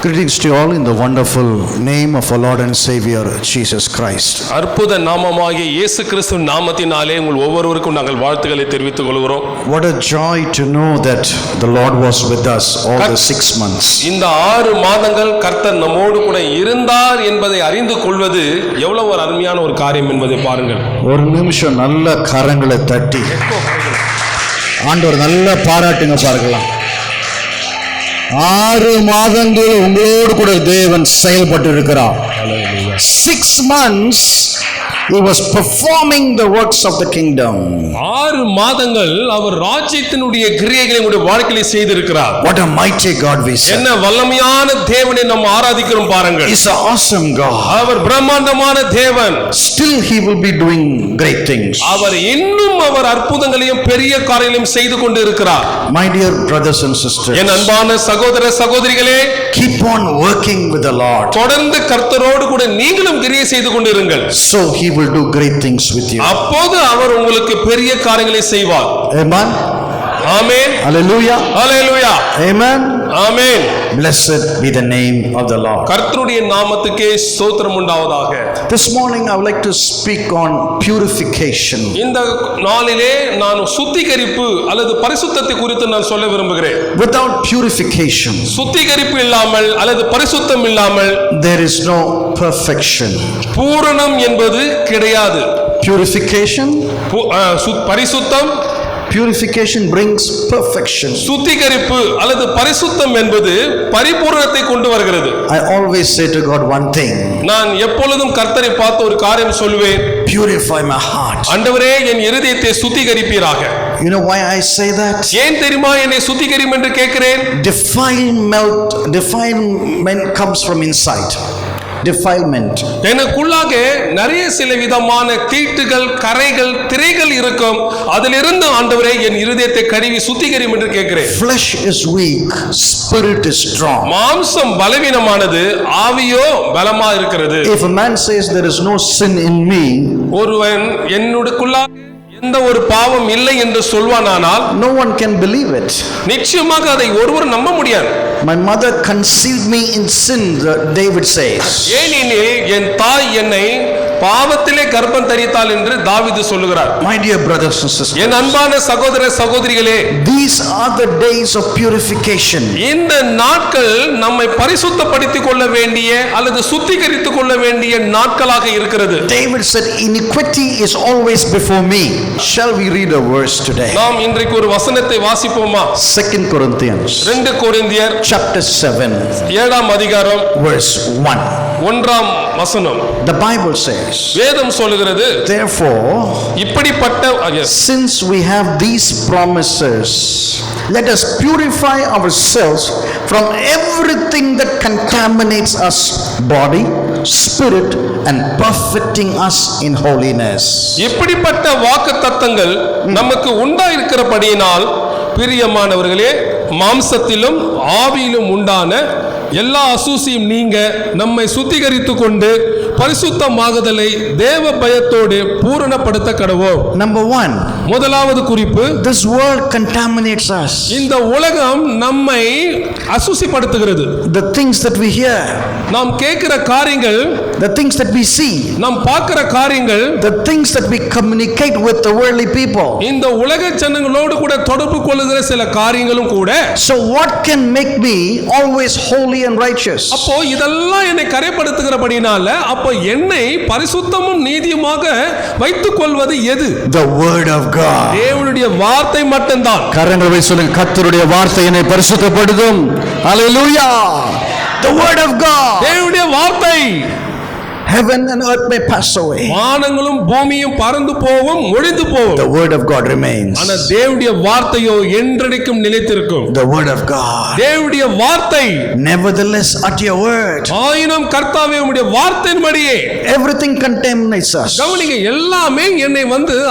Greetings to you all in the wonderful name of our Lord and Savior Jesus Christ. அற்புத நாமமாகிய இயேசு கிறிஸ்துவின் நாமத்தினாலே உங்கள் ஒவ்வொருவருக்கும் நாங்கள் வாழ்த்துக்களை தெரிவித்துக் கொள்கிறோம். What a joy to know that the Lord was with us all the 6 months. இந்த 6 மாதங்கள் கர்த்தர் நம்மோடு கூட இருந்தார் என்பதை அறிந்து கொள்வது எவ்வளவு ஒரு அருமையான ஒரு காரியம் என்பதை பாருங்கள். ஒரு நிமிஷம் நல்ல கரங்களை தட்டி ஆண்டவர் நல்ல பாராட்டுங்க பார்க்கலாம். 6 மாதங்கள் உங்களோடு கூட தேவன் செயல்பட்டு இருக்கிறார். 6 months he was performing the works of the kingdom. 6 மாதங்கள் அவர் ராஜ்யத்தினுடைய கிரியைகளை உங்களுடைய வாழ்க்கையிலே செய்திருக்கிறார். What a mighty God we serve. என்ன வல்லமையான தேவனை நாம் ஆராதிக்கிறோம் பாருங்கள். He's an awesome God. அவர் பிரம்மாண்டமான தேவன். Still he will be doing great things. அவர் இன்னும் அவர் அற்புதங்களையும் பெரிய காரியங்களையும் செய்து கொண்டு இருக்கிறார். My dear brothers and sisters, என் அன்பான சகோதர சகோதரிகளே, keep on working with the Lord. தொடர்ந்து கர்த்தரோடு கூட நீங்களும் கிரியை செய்து கொண்டிருங்கள். So he will do great things with you. அப்போது அவர் உங்களுக்கு பெரிய காரியங்களை செய்வார். Amen. Amen. Hallelujah. Hallelujah. Amen. Amen. Blessed be the name of the Lord. கர்த்தருடைய நாமத்துக்கே ஸ்தோத்திரம் உண்டாவதாக. This morning I would like to speak on purification. இந்த நாளிலே நான் சுத்திகரிப்பு அல்லது பரிசுத்தத்தை குறித்து நான் சொல்ல விரும்புகிறேன். Without purification, சுத்திகரிப்பு இல்லாமல் அல்லது பரிசுத்தம் இல்லாமல் there is no perfection. பூரணம் என்பது கிடையாது. Purification, பரிசுத்தம் brings perfection. சுத்திகரிப்பு அல்லது பரிசுத்தம் என்பது பரிபூரணத்தை கொண்டு வருகிறது. I always say to God one thing. நான் எப்பொழுதும் கர்த்தரை பார்த்து ஒரு காரியம் சொல்வேன். Purify my heart. ஆண்டவரே என் இருதயத்தை சுத்திகரிப்பீராக. You know why I say that? ஏன் தெரியுமா என்னை சுத்திகரியும் என்று கேட்கிறேன்? Defilement comes from inside. Defilement. எனக்குள்ளாக நிறைய சில விதமான தீட்டுகள், கரைகள், திரைகள் இருக்கும். அதிலிருந்து ஆண்டவரே என் இருதயத்தை கழுவி சுத்திகரியும் என்று கேட்கிறேன். Flesh is weak, spirit is strong. மாம்சம் பலவீனமானது, ஆவியோ பலமா இருக்கிறது. If a man says there is no sin in me, ஒருவன் என்னுடையக்குள்ளாக எந்த ஒரு பாவம் இல்லை என்று சொல்வானானால் no one can believe it. நிச்சயமாக அதை ஒருவர் நம்ப முடியாது. My mother conceived me in sin, David says. ஏனெனில் என் தாய் என்னை பாவத்திலே கர்ப்பம் தரித்தாள் என்று தாவீது சொல்லுகிறார். My dear brothers and sisters, என் அன்பான சகோதர சகோதரிகளே, these are the days of purification. இந்த நாட்கள் நம்மை பரிசுத்தப்படுத்திக் கொள்ள வேண்டிய அல்லது சுத்திகரித்துக் கொள்ள வேண்டிய நாட்களாக இருக்கிறது. David said, iniquity is always before me. Shall we read a verse today? நாம் இன்றைக்கு ஒரு வசனத்தை வாசிப்போமா? 2 Corinthians 2 கொரிந்தியர் chapter 7 7ஆம் அதிகாரம் verse 1. 1ஆம் வசனம். The Bible says, வேதம் சொல்லுகிறது, therefore, இப்படிப்பட்ட since we have these promises, let us purify ourselves from everything that contaminates us, body, spirit, and perfecting us in holiness. இப்படிப்பட்ட வாக்குத்தத்தங்கள் நமக்கு உண்டாயிருக்கிறபடியினால் பிரியமானவர்களே, மாம்சத்திலும் ஆவியிலும் உண்டான எல்லா அசூசியும் நீங்க நம்மை சுத்திகரித்து கொண்டு பரிசுத்தமாகுதலை தேவ பயத்தோடு பூரணப்படுத்த கடவோம். Number 1, முதலாவது குறிப்பு, this world contaminates us. இந்த உலகம் நம்மை அசுசிப்படுத்துகிறது. The things that we hear, நாம் கேட்கிற காரியங்கள், the things that we see, நாம் பார்க்கிற காரியங்கள், the things that we communicate with the worldly people. இந்த உலக ஜனங்களோடு கூட தொடர்பு கொள்ளுகிற சில காரியங்களும் கூட. So what can make me always holy and righteous? அப்போ இதெல்லாம் என்னை கரைப்படுத்துகிறபடினால அப்போ என்னை பரிசுத்தமும் நீதியுமாக வைத்துக் கொள்வது எது? The word of God. தேவனுடைய வார்த்தை மட்டும்தான். கரங்களை வைத்து சொல்லுங்க, கர்த்தருடைய வார்த்தை என்னை பரிசுத்தப்படுத்தும். Hallelujah. The word of God. தேவனுடைய வார்த்தை. Heaven and earth may pass away. வானங்களும் பூமியும் பறந்து போகும், ஒழிந்து போகும். The word of God remains. ஆனா தேவனுடைய வார்த்தையோ என்றென்றைக்கும் நிலைத்திருக்கும். The word of God. தேவனுடைய வார்த்தை. Nevertheless, at your word. ஆயினும் கர்த்தாவே உம்முடைய வார்த்தையின்படியே. Everything contaminates us. கவனிங்க, எல்லாமே என்னை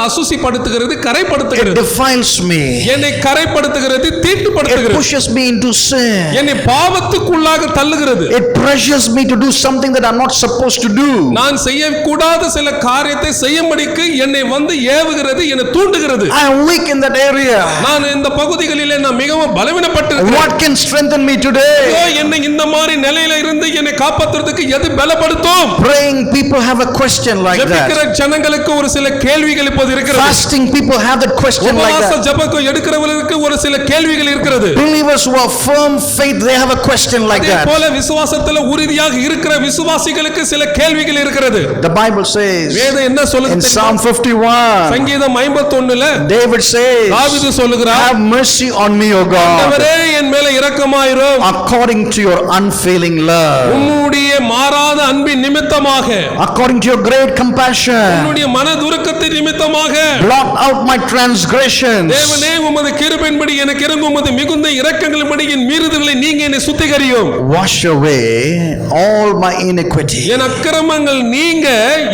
அசுசிப்படுத்துகிறது, கரைப்படுத்துகிறது. It defiles me. என்னை கரைப்படுத்துகிறது, தீட்டுப்படுத்துகிறது. It pushes me into sin. என்னை பாவத்துக்குள்ளாக தள்ளுகிறது. It pressures me to do something that I'm not supposed to do. do. நான் செய்யக்கூடாத சில காரியத்தை செய்யும்படிக்கு என்னை வந்து ஏவுகிறது, என்னை தூண்டுகிறது. I am weak in that area. நான் இந்த பகுதிகளிலே நான் மிகவும் பலவீனப்பட்டிருக்கிறேன். What can strengthen me today? என்னை இந்த மாதிரி நிலையில இருந்து என்னை காப்பாத்துறதுக்கு எது பலப்படுத்தும்? Praying people have a question like ஜெபிக்கிற that. ஜனங்களுக்கு ஒரு சில கேள்விகள் இப்போது இருக்கிறது. Fasting people have that question like உபவாச that. ஜெபம் எடுக்கிறவங்களுக்கு ஒரு சில கேள்விகள் இருக்கிறது. Believers who are firm faith, they have a question like அதே that. போல விசுவாசத்தில் உறுதியாக இருக்கிற விசுவாசிகளுக்கு சில கேள்விகள் இருக்கிறது. The Bible says வேதம் என்ன சொல்லுது? in Psalm 51, சங்கீதம் 51ல David says, தாவீது சொல்லுகிறார், have mercy on me, O God, ஆண்டவரே என் மேல இரக்கமாயிரும், according to your unfailing love, உம்முடைய மாறாத அன்பின் நிமித்தமாக, according to your great compassion, உம்முடைய மனதுருக்கத்தின் நிமித்தமாக, blot out my transgressions, தேவனே உமது கிருபையின்படி எனக்கு இறங்கும் உமது மிகுந்த இரக்கங்களின்படி என் மீறுதல்களை நீங்க என்னை சுத்திகரியும், wash away all my iniquity, என் அக்கிரமங்கள் நீங்க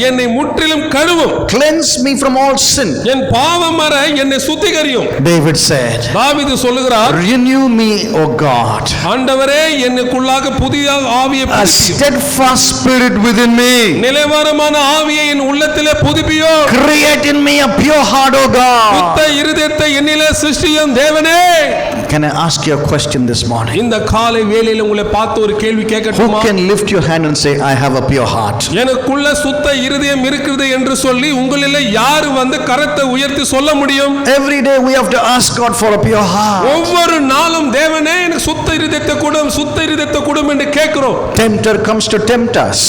என்னை முற்றிலும் கழுவும், cleanse me from all sin. என் பாவம் வர என்னை சுத்திகரியும். David said, தாவீது சொல்லுகிறார், renew me, O God, ஆண்டவரே எனக்குள்ளாக புதிய ஆவியை a புதுப்பியும், steadfast spirit within me, நிலைவரமான ஆவியை என் உள்ளத்திலே புதுப்பியும், create in me a pure heart, O சுத்த God. இருதயத்தை என்னிலே சிருஷ்டியும் தேவனே. Can I ask you a question this morning? இந்த காலை வேளையில உங்களை பார்த்து ஒரு கேள்வி Who கேட்கட்டுமா? can lift your hand and say, I have a pure heart? எனக்குள்ள சுத்த இருதயம் இருக்கிறது என்று சொல்லி உங்களில் யார் வந்து கரத்தை உயர்த்தி சொல்ல முடியும்? Every day we have to ask God for a pure heart. ஒவ்வொரு நாளும் தேவனே எனக்கு சுத்த இருதயத்தை கொடும், சுத்த இருதயத்தை கொடும் என்று கேட்கிறோம். Tempter comes to tempt us.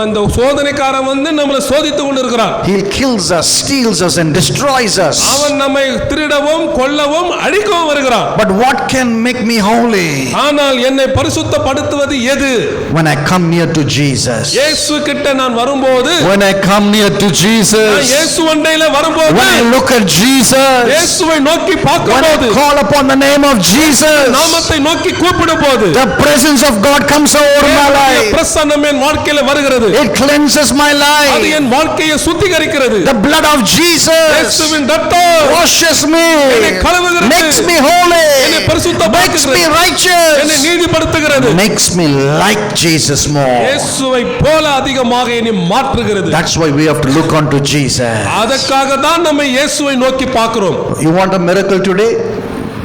அந்த சோதனைக்காரன் வந்து நம்மளை சோதித்து கொண்டு இருக்கிறான். He kills us, steals us and destroys us. அவன் நம்மை திருடவும் கொல்லவும் அழிக்கவும் வருகிறான். But what can make me holy? ஆனால் என்னை பரிசுத்தப்படுத்துவது எது? When I come near to Jesus. இயேசு கிட்ட நான் வரும்போது, When I come near to நான் Jesus. இயேசு அண்டையில வரும்போது, When I look at Jesus. இயேசுவை நோக்கி When பார்க்கும்போது, I call upon the name of Jesus. நாமத்தை நோக்கி கூப்பிடும்போது, The presence of God comes over my life. பிரசன்னம் என் வாழ்க்கையில வருகிறது. It cleanses my அது life. என் வாழ்க்கையை சுத்திகரிக்கிறது. The blood of Jesus இயேசுவின் ரத்தம் washes me, என்னை கழுவுகிறது. makes me holy, என்னை பரிசுத்தமாக்குகிறது. makes me என்னை righteous, நீதிப்படுத்துகிறது. makes me like Jesus more. இயேசுவை போல அதிகமாக என்னை மாற்றுகிறது. That's why we have to look unto Jesus. அதற்காக தான் நம்ம இயேசுவை நோக்கி பார்க்கிறோம். You want a miracle today?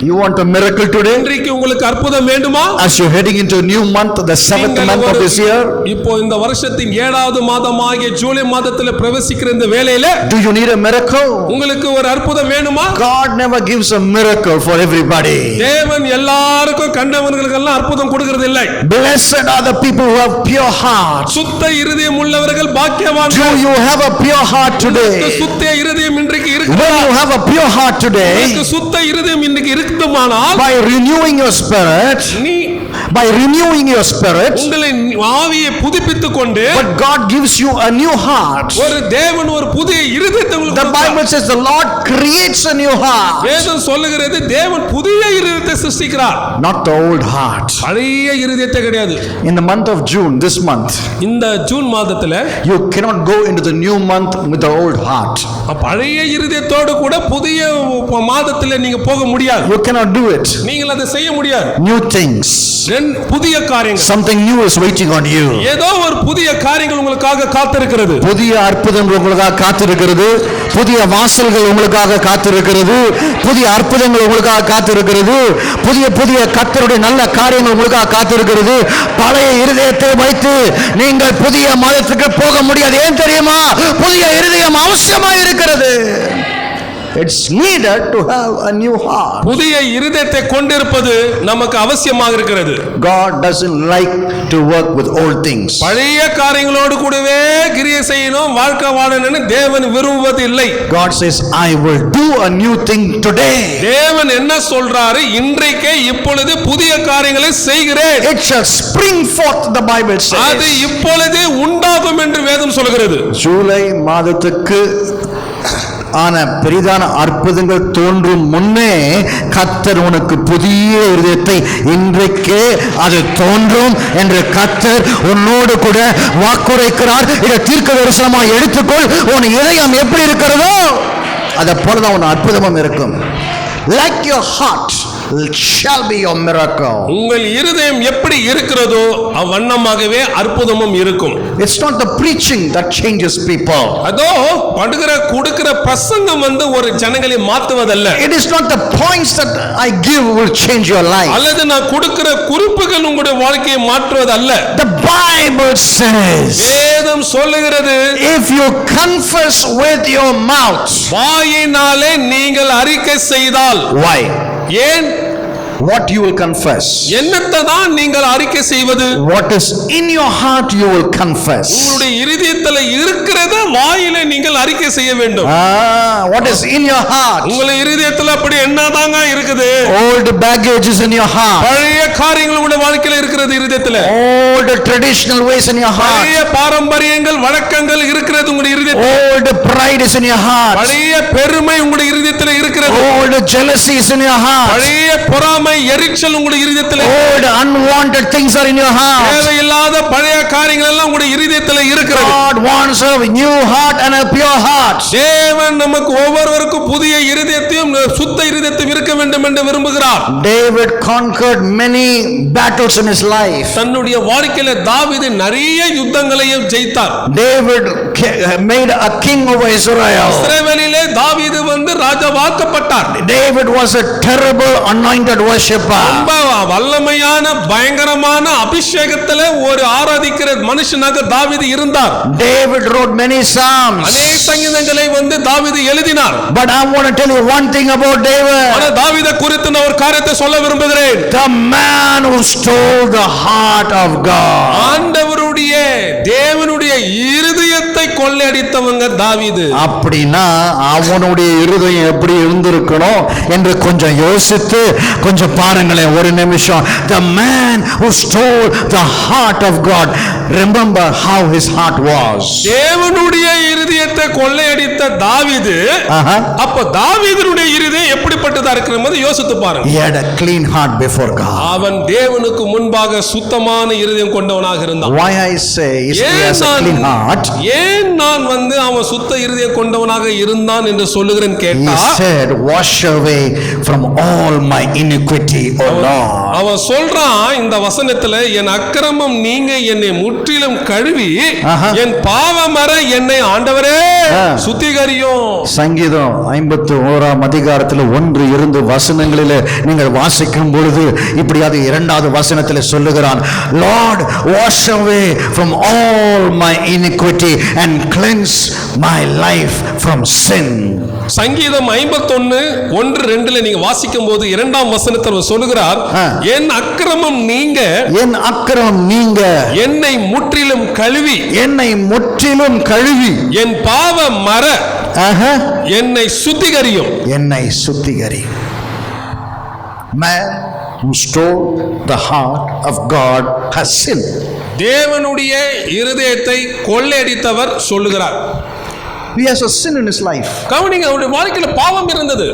You want a miracle today? இன்றைக்கு உங்களுக்கு அற்புதம் வேண்டுமா? As you're heading into a new month, the 7th month of this year, இப்போ இந்த வருஷத்தின் 7வது மாதமாகிய ஜூலை மாதத்தில் பிரவேசிக்கிற இந்த வேளையில do you need a miracle? உங்களுக்கு ஒரு அற்புதம் வேணுமா? God never gives a miracle for everybody. தேவன் எல்லாருக்கும் கண்டவர்களுக்கெல்லாம் அற்புதம் கொடுக்கிறது இல்லை. Blessed are the people who have pure hearts. சுத்த இருதயம் உள்ளவர்கள் Do பாக்கியவான்கள். you have a pure heart today? சுத்த இருதயம் இன்றைக்கு When இருக்கிறதா? you have a pure heart today, உங்களுக்கு சுத்த இருதயம் இன்றைக்கு இருக்குமானால் by renewing your spirit, நீ by renewing your spirit, உங்களை ஆவியை புதுப்பித்துக் கொண்டு, but God gives you a new heart. ஒரு தேவன் ஒரு புதிய இருதயத்தை உங்களுக்கு The கொடுத்தார். Bible says the Lord creates a new heart, வேதம் சொல்லுகிறது தேவன் புதிய இருதயத்தை சிருஷ்டிக்கிறார், not the old heart. பழைய இருதயத்தை கிடையாது. In the month of June, this month, இந்த ஜூன் மாதத்துல you cannot go into the new month with the old heart. பழைய இருதயத்தோடு கூட புதிய மாதத்துல நீங்க போக முடியாது. You cannot do it. நீங்கள் அதை செய்ய முடியாது. New things, புதிய காரியங்கள், something new is waiting on you. ஏதோ ஒரு புதிய காரியங்கள் உங்களுக்காக காத்திருக்கிறது. புதிய அற்புதங்கள் உங்களுக்காக காத்திருக்கிறது, புதிய வாசல்கள் உங்களுக்காக காத்திருக்கிறது, புதிய அற்புதங்கள் உங்களுக்காக காத்திருக்கிறது, புதிய புதிய கர்த்தருடைய நல்ல காரியங்கள் உங்களுக்காக காத்திருக்கிறது. பழைய இருதயத்தை வைத்து நீங்கள் புதிய மாதத்துக்கு போக முடியாது. ஏன் தெரியுமா? புதிய இருதயம் அவசியமாக இருக்கிறது. It's needed to have a new heart. புதிய இருதயத்தை கொண்டிருப்பது நமக்கு அவசியமாக இருக்கிறது. God doesn't like to work with old things. பழைய காரியங்களோடு கூடவே கிரியை செய்யணும், வாழ்க்கை வாழணும்னு தேவன் விரும்புவது இல்லை. God says, I will do a new thing today. தேவன் என்ன சொல்றாரு? இன்றைக்கே இப்பொழுது புதிய காரியங்களை செய்கிறேன். It shall spring forth, the Bible அது says. இப்பொழுதே உண்டாகும் என்று வேதம் சொல்கிறது. ஜூலை மாதத்துக்கு ஆன பெரிதான அற்புதங்கள் தோன்றும் முன்னே கர்த்தர் உனக்கு புதிய இருதயத்தை இன்றைக்கே அது தோன்றும் என்று கர்த்தர் உன்னோடு கூட வாக்குரைக்கிறார். இதை தீர்க்க தரிசனமாக எடுத்துக்கொள். உன் இதயம் எப்படி இருக்கிறதோ அதை போலதான் உன் அற்புதமும் இருக்கும். Like your heart shall be your miracle. உங்கள் இருதயம் எப்படி இருக்கிறதோ அவ்வண்ணமாகவே அற்புதமும் இருக்கும். It's not the preaching that changes people. அதோ கொடுக்கிற பிரசங்கம் வந்து ஒரு ஜனங்களை மாத்துவதல்ல. It is not the points that I give will change your life. அல்லது நான் கொடுக்கிற குறிப்புகள் உங்களுடைய வாழ்க்கையை மாற்றுவதல்ல. The Bible says, வேதம் சொல்லுகிறது, if you confess with your mouth. வாயினாலே நீங்கள் அறிக்கை செய்தால். Why? ஏன்? What you will confess? என்னத்தை தான் நீங்கள் அறிக்கை செய்வது? What is in your heart you will confess. உங்களுடைய இருதயத்தில் இருக்கிறத வாயிலே நீங்கள் அறிக்கை செய்ய வேண்டும். What is in your heart? உங்களுடைய இருதயத்தில் அப்படி என்னதாங்க இருக்குது? Old baggage is in your heart. பழைய காரியங்கள் உங்களுடைய வாழ்க்கையில இருக்கிறது இருதயத்தில். Old traditional ways in your heart. பழைய பாரம்பரியங்கள் வழக்கங்கள் இருக்கிறது உங்களுடைய இருதயத்தில். Old pride is in your heart. பழைய பெருமை உங்களுடைய இருதயத்தில் இருக்கிறது. Old jealousy is in your heart. பழைய பொறாமை எரிச்சல் உங்களுடைய இருதயத்தில். Old unwanted things are in your heart. தேவையில்லாத பழைய காரியங்கள் எல்லாம் உங்களுடைய இருதயத்தில் இருக்கிறது. God wants a new heart and a pure heart. தேவன் நமக்கு ஒவ்வொருவருக்கும் புதிய இருதயத்தையும் சுத்த இருதயத்தையும் இருக்க வேண்டும் என்று விரும்புகிறார். David conquered many battles in his life. தன்னுடைய வாழ்க்கையில தாவீது நிறைய யுத்தங்களையும் ஜெயித்தார். David made a king over Israel. இஸ்ரவேலிலே தாவீது வந்து ராஜாவாக்கப்பட்டார். David was a terrible anointed worshipper. ரொம்ப வல்லமையான பயங்கரமான அபிஷேகத்திலே ஒரு ஆராதிக்கிற மனுஷனாக தாவீது இருந்தார். David wrote many psalms. அநேக சங்கீதங்களை வந்து தாவீது எழுதினார். But I want to tell you one thing about David. ஆனா தாவீதை குறித்து நான் ஒரு காரியத்தை சொல்ல விரும்புகிறேன். The man who stole the heart of God. ஆண்டவருடைய தேவனுடைய இருதயத்தை கொள்ளையடித்தவங்க தாவீது. அப்படினா அவனுடைய இருதயம் எப்படி இருந்திருக்கணும் என்று கொஞ்சம் யோசித்து கொஞ்சம் பாருங்களேன் ஒரு நிமிஷம். The man who stole the heart of God, remember how his heart was. தேவனுடைய இருதயத்தை கொள்ளையடித்த தாவீது, அப்ப தாவீதுடைய இருதயம் எப்படிப்பட்டதா இருக்குன்னு யோசித்து பாருங்க. He had a clean heart before God. அவன் தேவனுக்கு முன்பாக சுத்தமான இருதயம் கொண்டவனாக இருந்தான். Why I say he has a clean heart? ஏன் நான் வந்து அவன் சுத்த இருதயம் கொண்டவனாக இருந்தான் என்று சொல்லுகிறேன் கேட்டா, he said, wash away from all my iniquity, O Lord. அவன் சொல்றான் இந்த வசனத்துல, என் அக்கிரமம் நீங்க என்னை முற்றிலும் கழுவி என் பாவமற என்னை ஆண்டவரே சுத்திகரியும். சங்கீதம் 51ஆம் அதிகாரத்தில் 1-2 வசனங்களிலே நீங்கள் வாசிக்கும் பொழுது இப்படியாக 2வது வசனத்தில் சொல்லுகிறான், Lord, wash away from all my iniquity and cleanse my life from sin. சங்கீதம் 51:1-2 நீங்க வாசிக்கும் போது 2ஆம் வசனத்தில் சொல்லுகிறார், என் அக்கிரமம் நீங்க என்னை முற்றிலும் கழுவி என் பாவம் மற என்னை சுத்திகரியும். Man who stole the heart of God has sinned. தேவனுடைய இருதயத்தை கொள்ளையடித்தவர் சொல்லுகிறார். He has a sin in his life. கவனிங்க, அவருடைய வாழ்க்கையில பாவம் இருந்தது.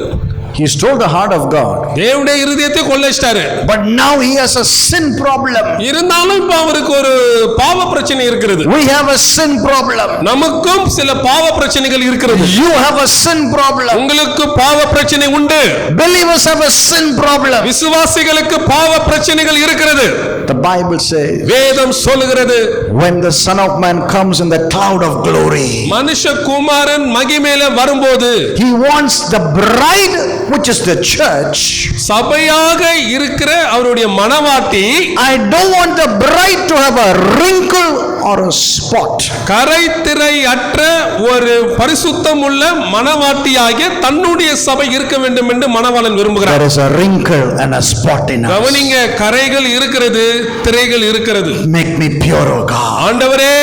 He stole the heart of God. தேவனுடைய இருதயத்தை கொள்ளையடிச்சாரு. But now he has a sin problem. இருந்தாலும் இப்ப அவருக்கு ஒரு பாவ பிரச்சனை இருக்கிறது. We have a sin problem. நமக்கும் சில பாவ பிரச்சனைகள் இருக்கிறது. You have a sin problem. உங்களுக்கு பாவ பிரச்சனை உண்டு. Believers have a sin problem. விசுவாசிகளுக்கு பாவ பிரச்சனைகள் இருக்கிறது. The Bible says, வேதம் சொல்லுகிறது, when the Son of Man comes in the cloud of glory, மனுஷகுமாரன் மகிமையிலே வரும்போது, he wants the bride, which is the church, சபையாக இருக்கிற அவருடைய மணவாட்டி. I don't want the bride to have a wrinkle or a spot. கரைத்திரை அற்ற ஒரு பரிசுத்தம் உள்ள மணவாட்டியாகிய தன்னுடைய சபை இருக்க வேண்டும் என்று மணவாளன் விரும்புகிறார். There is a wrinkle and a spot in us. கவனிங்க, கரைகள் இருக்கிறது, திரைகள் இருக்கிறது. Make me pure, O God. ஆண்டவரே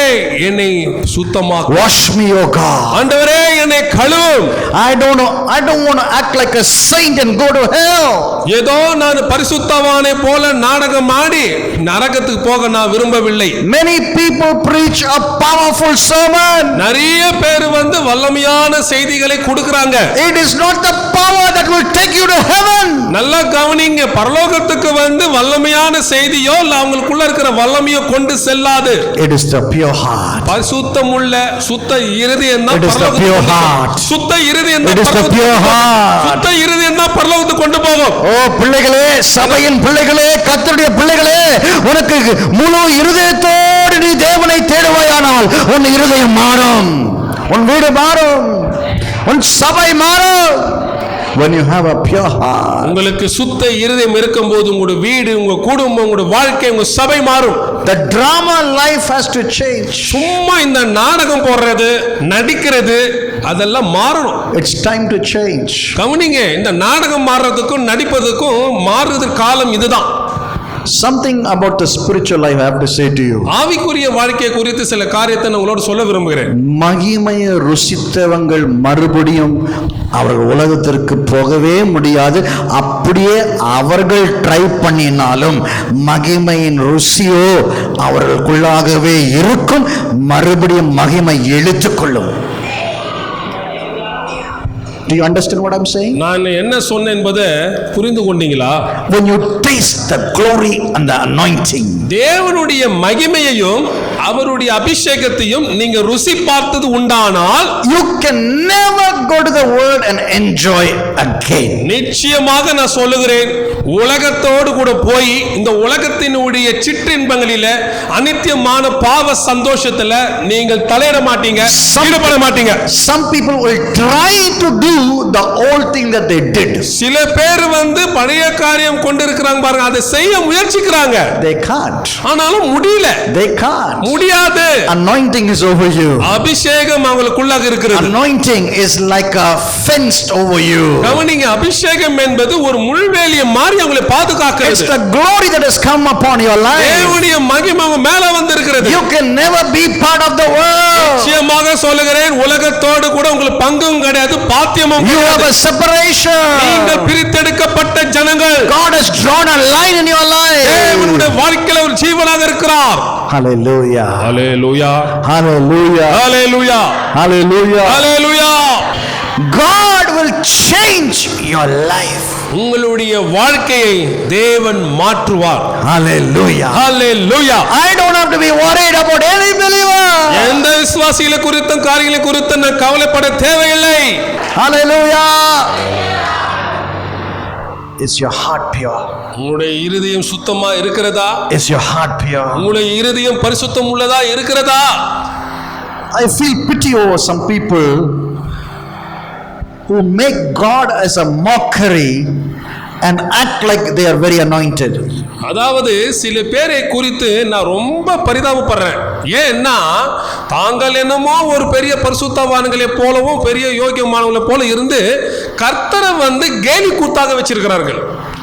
என்னை சுத்தமாக்கு. Wash me, O God. ஆண்டவரே என்னை கழுவும். I don't want to act like a saint and go to hell. ஏதோ நான் பரிசுத்தவானே போல நாடகம் ஆடி நரகத்துக்கு போக நான் விரும்பவில்லை. Many people preach a powerful sermon. நிறைய பேர் வந்து வல்லமையான செய்திகளை கொடுக்கறாங்க. It is not the power that will take you to heaven. நல்லா கவனிங்க, பரலோகத்துக்கு வந்து வல்லமையான செய்தியோ இல்ல அவங்களுக்குள்ள இருக்கிற வல்லமையோ கொண்டு செல்லாது. It is the pure heart. பரிசுத்தமுள்ள சுத்த இருதயம் தான் It is the பரலோகத்துக்கு pure heart. சுத்த இருதயம் It is the pure heart. சுத்த இருதயம் தான் பரலோகத்துக்கு கொண்டு போகும். ஓ பிள்ளைகளே, சபையின் பிள்ளைகளே, கர்த்தருடைய பிள்ளைகளே, உனக்கு முழு இருதயத்தோடு நீ தேவனை தேடுவாயானால் உன் இருதயம் மாறும், உன் வீடு மாறும், உன் சபை மாறும். When you have a pure heart, உங்களுக்கு சுத்த இருதயம் இருக்கும்போது உங்களுடைய வீடு, உங்க குடும்பம், உங்களுடைய வாழ்க்கை, உங்க சபை மாறும். the drama life has to change. சும்மா இந்த நாடகம் போடுறது, நடிக்கிறது, அதெல்லாம் மாறணும். It's time to change. கவனிங்க, இந்த நாடகம் மாறுறதுக்கும் நடிப்பதுக்கும் மாறுறது காலம் இதுதான். Something about the spiritual life I have to say to you. ஆவிக்குரிய வாழ்க்கை குறித்து சில காரியத்தை நான் உங்களோட சொல்ல விரும்புகிறேன். மகிமையை ருசித்தவங்கள் மறுபடியும் அவர்கள் உலகத்திற்கு போகவே முடியாது. அப்படியே அவர்கள் ட்ரை பண்ணினாலும் மகிமையின் ருசியோ அவர்களுக்குள்ளாகவே இருக்கும். மறுபடியும் மகிமை இழுத்துக்கொள்ளும். Do you understand what I'm saying? நான் என்ன சொன்னேன் என்பதை புரிந்து கொண்டீங்களா? When you taste the glory and the anointing, தேவனுடைய மகிமையையும் அவருடைய அபிஷேகத்தையும் நீங்க ருசி பார்த்தது உண்டானால் you can never go to the world and enjoy again. நிச்சயமாக நான் சொல்லுகிறேன், உலகத்தோடு கூட போய் இந்த உலகத்தினுடைய சிற்றின்பங்களில அநித்தியமான பாவ சந்தோஷத்துல நீங்கள் தலையிட மாட்டீங்க, ஈடுபட மாட்டீங்க. Some people will try to do the old thing that they did. சில பேர் வந்து பழைய காரியம் கொண்டிருக்கிறாங்க பாருங்க, அதை செய்ய முயற்சிக்கிறாங்க. They can't. ஆனாலும் முடியல. They can't. முடியாது. Anointing is over you. அபிஷேகம் அவங்களுக்குள்ளாக இருக்கிறது. Anointing is like a fenced over you. கவனிங்க, அபிஷேகம் என்பது ஒரு முள்வேலியை மாதிரி அவங்களை பாதுகாக்கிறது. It's the glory that has come upon your life. தேவனுடைய மகிமை அவங்க மேல வந்திருக்கிறது. You can never be part of the world. நிச்சயமாக சொல்லுகிறேன், உலகத்தோடு கூட உங்களுக்கு பங்கும் கிடையாது, பாத்தியமும் You have கிடையாது. a separation. நீங்கள் பிரித்தெடுக்கப்பட்ட ஜனங்கள். God has drawn a line in your life. தேவனுடைய வாழ்க்கையில ஒரு ஜீவனாக இருக்கிறார். Hallelujah. Hallelujah. Hallelujah. Hallelujah. Hallelujah. Hallelujah. God will change your life. உங்களுடைய வாழ்க்கையை தேவன் மாற்றுவார். Hallelujah. Hallelujah. I don't have to be worried about any believer. எந்த விசுவாசிகளை குறித்தும் காரியங்களை குறித்தும் நான் கவலைப்பட தேவையில்லை. Hallelujah. Is your heart pure? உங்களுடைய இருதயம் சுத்தமா இருக்கிறதா? Is your heart pure? உங்களுடைய இருதயம் பரிசுத்தம் உள்ளதா இருக்கிறதா? I feel pity over some people who make God as a mockery and act like they are very anointed. அதாவது சில பேரை குறித்து நான் ரொம்ப பரிதாபப்படுறேன். ஏன்னா தாங்கள் என்னமோ ஒரு பெரிய பரிசுத்தவான்களை போலவும் பெரிய யோகியமானவங்களை போல இருந்து கர்த்தரை வந்து கேலி கூத்தாக வச்சிருக்கிறார்கள்.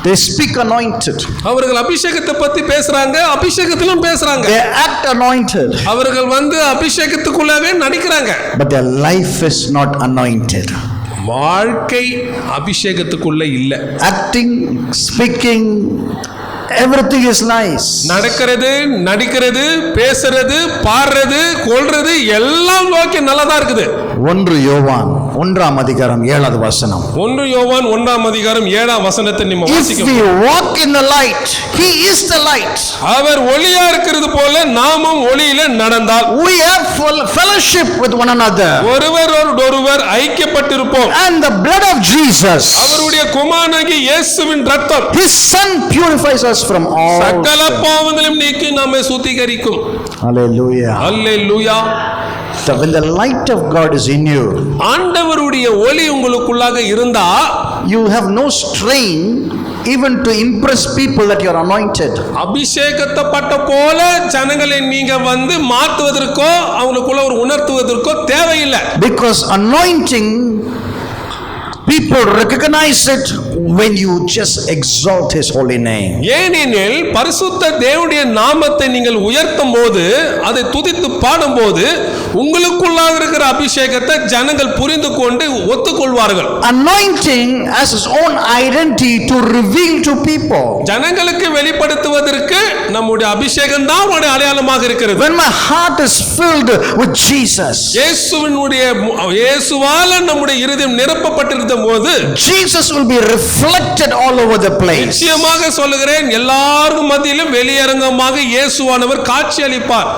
They speak anointed. அவர்கள் அபிஷேகத்தை பத்தி பேசுறாங்க, அபிஷேகத்திலும் பேசுறாங்க. They act anointed. அவர்கள் வந்து அபிஷேகத்துக்குள்ளவே நடிக்கிறாங்க. But their life is not anointed. வாழ்க்கை அபிஷேகத்துக்குள்ள இல்ல. Acting, speaking, everything is nice. நடக்கிறது, நடிக்கிறது, பேசுறது, பாடுறது, கொள்றது எல்லாம் ஓகே, நல்லதா இருக்குது. 1 யோவான் 1:7 1 யோவான் 1:7 நம்ம If வாசிக்கிறோம். we walk in the light, he is the light. அவர் ஒளியா இருக்கிறது போல நாமும் ஒளியில நடந்தால் We have fellowship with one another. ஒருவர் ஐக்கியப்பட்டிருப்போம். And the blood of Jesus, அவருடைய குமாரனாகிய இயேசுவின் இரத்தம், his son purifies us from all சகல sin. பாவங்களையும் நீக்கி நம்மை சுத்திகரிக்கும். Hallelujah. Hallelujah. So when the light of God is in you, ஆண்டவருடைய ஒளி உங்களுக்குள்ளாக இருந்தா you have no strain even to impress people that you are anointed. அபிஷேகத்தப்பட்ட போல ஜனங்களை நீங்க வந்து மாற்றுவதற்கோ அவங்களுக்குள்ள ஒரு உணர்த்துவதற்கோ தேவையில்லை. Because anointing, people recognize it when you just exalt his holy name. ஏனெனில் பரிசுத்த தேவனுடைய நாமத்தை நீங்கள் உயர்த்தும் போது, அதை துதித்து பாடும் போது உங்களுக்குள்ளாக இருக்கிற அபிஷேகத்தை ஜனங்கள் புரிந்து கொண்டு ஒத்துக்கொள்வார்கள். Anointing has its own identity to reveal to people. ஜனங்களுக்கு வெளிப்படுத்துவதற்கு நம்முடைய அபிஷேகம் தான் ஒரு அடையாளமாக இருக்கிறது. When my heart is filled with Jesus, இயேசுவால நம்முடைய இருதயம் நிரப்பப்பட்டிருந்த போது Jesus will be reflected reflected all over the place. நிச்சயமாக சொல்லுகிறேன், எல்லாருக்கும் மத்தியிலும் வெளியரங்கமாக இயேசுவானவர் காட்சி அளிப்பார்.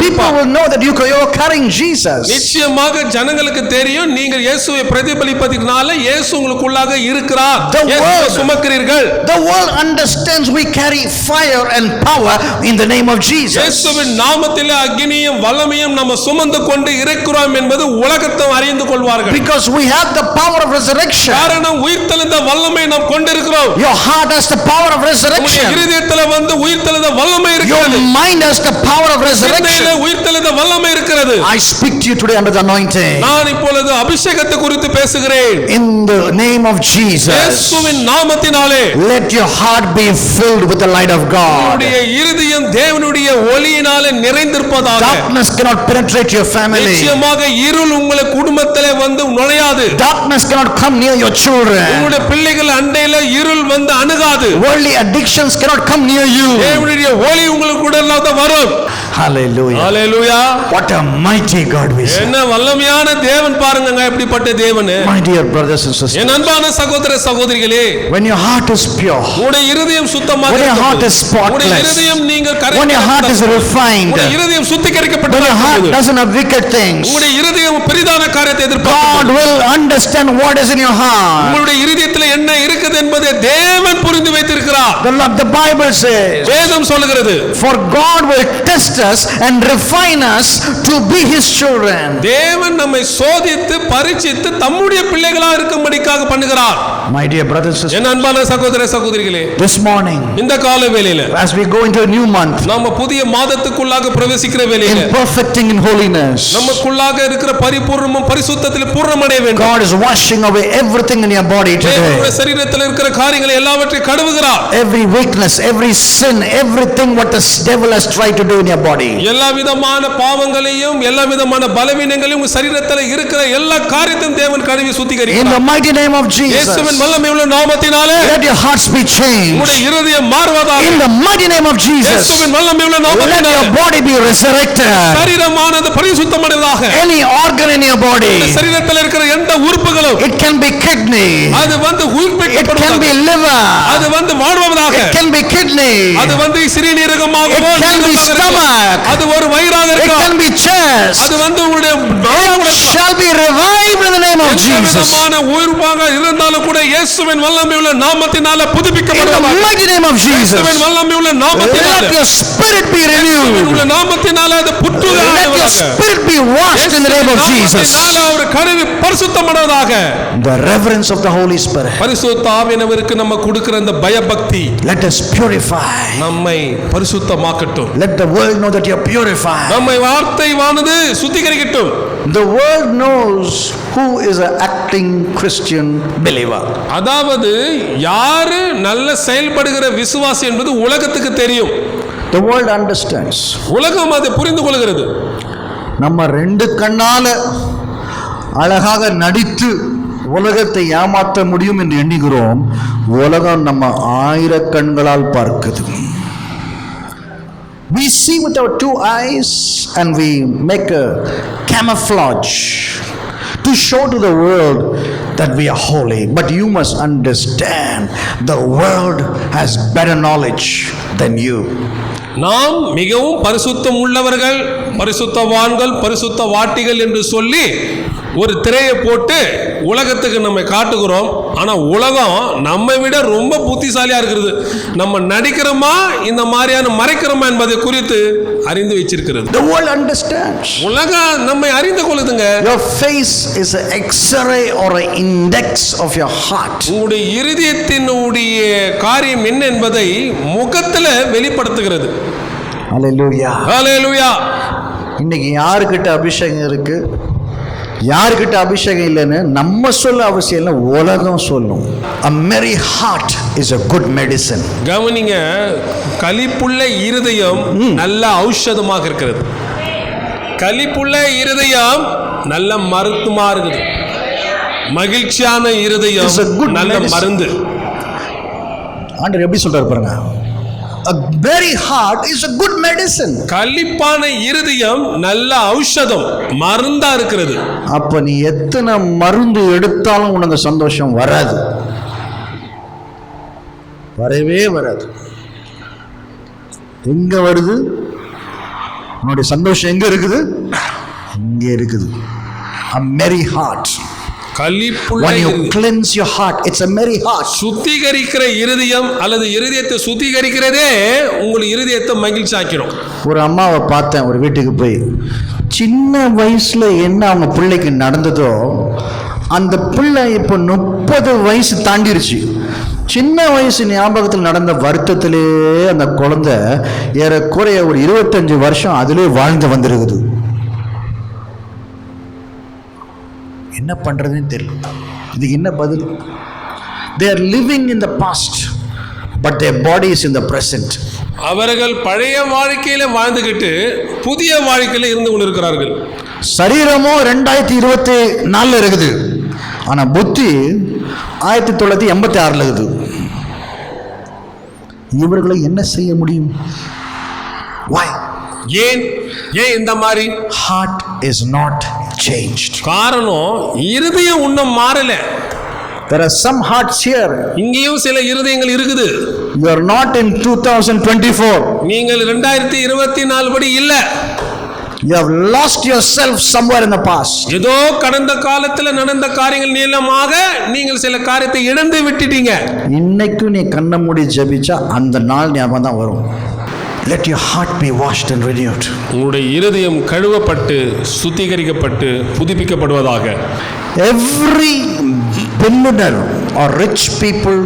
People will know that you are carrying Jesus. நிச்சயமாக ஜனங்களுக்கு தெரியும், நீங்கள் இயேசுவை பிரதிபலிப்பதனால இயேசு உங்களுக்குள்ளாக இருக்கிறார், இயேசுவை சுமக்கிறீர்கள். The world understands we carry fire and power in the name of Jesus. இயேசுவின் நாமத்திலே அக்கினியும் வல்லமையும் நம்ம சுமந்து கொண்டு இருக்கிறோம் என்பது உலகத்தை அறிந்து கொள்வார்கள். Because we have the power of resurrection. காரணம் உயிர்த்தெழுந்த வல்லமை நாம் கொண்டிருக்கிறோம். Your heart has the power of resurrection. இருதயத்திலே வந்து உயிர்த்தெழுந்த வல்லமை இருக்கிறது. Your mind has the power of resurrection. உயிர்த்தெழுந்த வல்லமை இருக்கிறது. I speak to you today under the anointing. நான் இப்பொழுது அபிஷேகத்தை குறித்து பேசுகிறேன். In the name of Jesus. இயேசுவின் நாமத்தினாலே let your heart be filled with the light of God. உங்களுடைய இருதயம் தேவனுடைய ஒளியினாலே நிறைந்திருப்பதாக. Darkness cannot penetrate your family. நிச்சயமாக இருள் உங்கள் குடும்பத்திலே வந்து நுழையாது. Darkness cannot come near your children. உங்களுடைய பிள்ளைகள் அண்டையில இருள் வந்து அணுகாது. Worldly addictions cannot come near you. தேவனுடைய ஒளி உங்களுக்கு கூட வரும். Hallelujah. Hallelujah. What a mighty God we serve. என்ன வல்லமையான தேவன் பாருங்க, எப்படிப்பட்ட தேவன். My dear brothers and sisters. என் அன்பான சகோதர சகோதரிகளே, when your heart is pure, உங்களுடைய இருதயம் சுத்தமாக when your heart is spotless, உங்களுடைய இருதயம் நீங்கள் when your heart is refined, உங்களுடைய இருதயம் சுத்திகரிக்கப்பட்டது, when your heart doesn't have wicked things, உங்களுடைய இருதயம் பெரிதான காரியத்தை எதிர்பார்க்கிறது. God will understand what is in your heart. உங்களுடைய இருதயத்தில் என்ன இருக்குது என்பதை தேவன் புரிந்து வைத்திருக்கிறார். The Bible says, வேதம் சொல்லுகிறது, for God will test us and refine us to be his children. தேவன் நம்மை சோதித்து பரீட்சித்து தம்முடைய பிள்ளைகளாக இருக்கும்படிக்காக பண்ணுகிறார். My dear brothers and sisters, என் அன்பான சகோதர சகோதரிகளே, this morning, இந்த கால வேளையில, as we go into a new month, நாம புதிய மாதத்துக்குள்ளாக பிரவேசிக்கிற வேளையில, in perfecting in holiness, நமக்குள்ளாக இருக்கிற பரிபூர்ணமும் பரிசுத்தத்தில் பூரணமடைய வேண்டும். God is washing away everything in your body today. தேவனுடைய சரீரத்தில் இருக்கிற காரியங்களை எல்லாவற்றையும் கழுவுகிறார். Every weakness, every sin, everything what the devil has tried to do in your body. எல்லா விதமான பாவங்களையும் எல்லா விதமான பலவீனங்களையும் சரீரத்தில் இருக்கிற எல்லா காரியத்தையும் தேவன் கழுவி சுத்திகரிக்கிறார். In the mighty name of Jesus, இயேசுவின் வல்லமையுள்ள நாமத்தினாலே let your hearts be changed. உங்களுடைய இருதயம் மாறுவதாக. In the mighty name of Jesus, இயேசுவின் வல்லமையுள்ள let நாமத்தினாலே your body be resurrected. சரீரமானது பரிசுத்தமடைவதாக. Any organ in your body, சரீரத்தில் இருக்கிற எந்த உறுப்புகளும், it can be kidney, அது வந்து it can உயிர்ப்பிக்கப்படுவதாக. be liver, அது வந்து வாழ்வதாக. it can be kidney, அது வந்து சிறுநீரகமாகவோ, it can be stomach, அது ஒரு வயிறாக it இருக்கும். can be chest. அது வந்து உங்களுடைய Shall be revived in the name of Jesus. விதமான உயிர்ப்பாக இருந்தாலும் கூட இயேசுவின் வல்லமையுள்ள நாமத்தினால In the புதுப்பிக்கப்படுவதாக. mighty name of Jesus, இயேசுவின் வல்லமையுள்ள நாமத்தினால, let your spirit be renewed. உள்ள நாமத்தினால அது Let your புத்துணர்வாக. spirit be washed in the name of Jesus. நாமத்தினால அவர் கழுவி பரிசுத்தமடைவதாக. The reverence of the Holy Spirit, பரிசுத்த ஆவியானவருக்கு நம்ம கொடுக்கிற அந்த பயபக்தி let us purify. நம்மை பரிசுத்தமாக்கட்டும். Let the world know that you are purified. நம்மை வார்த்தையானது சுத்திகரிக்கட்டும். The world knows who is an acting Christian believer. அதாவது யாரு நல்ல செயல்படுகிற விசுவாசி என்பது உலகத்துக்கு தெரியும். The world understands. உலகம் அதை புரிந்து கொள்கிறது. நம்ம ரெண்டு கண்ணால அழகாக நடித்து உலகத்தை ஏமாற்ற முடியும் என்று எண்ணுகிறோம். உலகம் நம்ம 1000 கண்களால் பார்க்குது. We see with our 2 eyes and we make a camouflage to show to the world that we are holy. But you must understand, the world has better knowledge than you. நாம் மிகவும் பரிசுத்தம் உள்ளவர்கள், பரிசுத்தவான்கள், பரிசுத்த வாட்டிகள் என்று சொல்லி ஒரு திரையை போட்டு உலகத்துக்கு நம்ம காட்டுகிறோம். ஆனா உலகம் நம்மை விட ரொம்ப புத்திசாலியா இருக்கிறது. நம்ம நடிக்கிறோமா இந்த மாதிரியான மறைக்கிறோமா என்பதை குறித்து அறிந்து வச்சிருக்கிறது. The world understands. உலகம் நம்மை அறிந்து கொள்ளுதுங்க. Your face is an X-ray or an index of your heart. உங்களுடைய இருதயத்தினுடைய காரியம் என்ன என்பதை முகத்துல வெளிப்படுத்துகிறது. Hallelujah. Hallelujah. இன்னைக்கு யாருக்கிட்ட அபிஷேகம் இருக்கு, யாருக்கிட்ட அபிஷேகம் இல்லைன்னு நம்ம சொல்ல அவசியம் இல்லை, உலகம் சொல்லும். A merry heart is a good medicine. கவனிங்க, களிப்புள்ள இருதயம் நல்ல ஔஷதமாக இருக்கிறது. களிப்புள்ள இருதயம் நல்ல மருத்துவமா இருக்குது. மகிழ்ச்சியான இருதயம் நல்ல மருந்து. ஆண்டவர் எப்படி சொல்றாரு பாருங்க, a merry heart is a good medicine. களிப்பான இருதயம் நல்ல ஔஷதம், மருந்தா இருக்கிறது. அப்ப நீ எத்தனை மருந்து எடுத்தாலும் உனக்கு சந்தோஷம் வராது. வரவே வராது. எங்க வருது? உன்னுடைய சந்தோஷம் எங்க இருக்குது? இங்கே இருக்குது. A merry heart. When you cleanse your heart, it's a merry heart. சுத்திகரிக்கிற இருதயம் அல்லது இருதயத்தை சுத்திகரிக்கிறதே உங்கள் இருதயத்தை மகிழ்ச்சி ஆக்கிடும். ஒரு அம்மாவை பார்த்தேன் ஒரு வீட்டுக்கு போய், சின்ன வயசுல என்ன அவங்க பிள்ளைக்கு நடந்ததோ அந்த பிள்ளை இப்போ 30 வயசு தாண்டிருச்சு. சின்ன வயசு ஞாபகத்தில் நடந்த வருத்தத்திலே அந்த குழந்தை ஏறக்குறைய ஒரு 25 வருஷம் அதிலே வாழ்ந்து வந்திருக்குது. என்ன பண்றதுன்னு தெரியல. இதுக்கு என்ன பதில்? They are living in the past, but their body is in the present. அவர்கள் பழைய வாழ்க்கையில வாழ்ந்துகிட்டு புதிய வாழ்க்கையில இருந்து கொண்டிருக்கிறார்கள். சரீரமோ 2024 இருக்குது, ஆனா புத்தி 1986 இருக்குது. இவர்களை என்ன செய்ய முடியும்? Why? ஏன் இந்த மாதிரி? Heart is not changed. காரணம் இருதயம் இன்னும் மாறல. There are some hearts here. இங்கேயும் சில இருதயங்கள் இருக்குது. You are not in 2024. நீங்கள் 2024 படி இல்ல. You have lost yourself somewhere in the past. ஏதோ கடந்த காலத்துல நடந்த காரியங்கள் நீளமாக நீங்கள் சில காரியத்தை இழந்து விட்டுட்டீங்க. இன்னைக்கு நீ கண்ண மூடி ஜெபிச்சா அந்த நாள் ஞாபகம் தான் வரும். Let your heart be washed and renewed. உங்களுடைய இருதயம் கழுவப்பட்டு சுத்திகரிக்கப்பட்டு புதுப்பிக்கப்படுவதாக. Every billionaire or rich people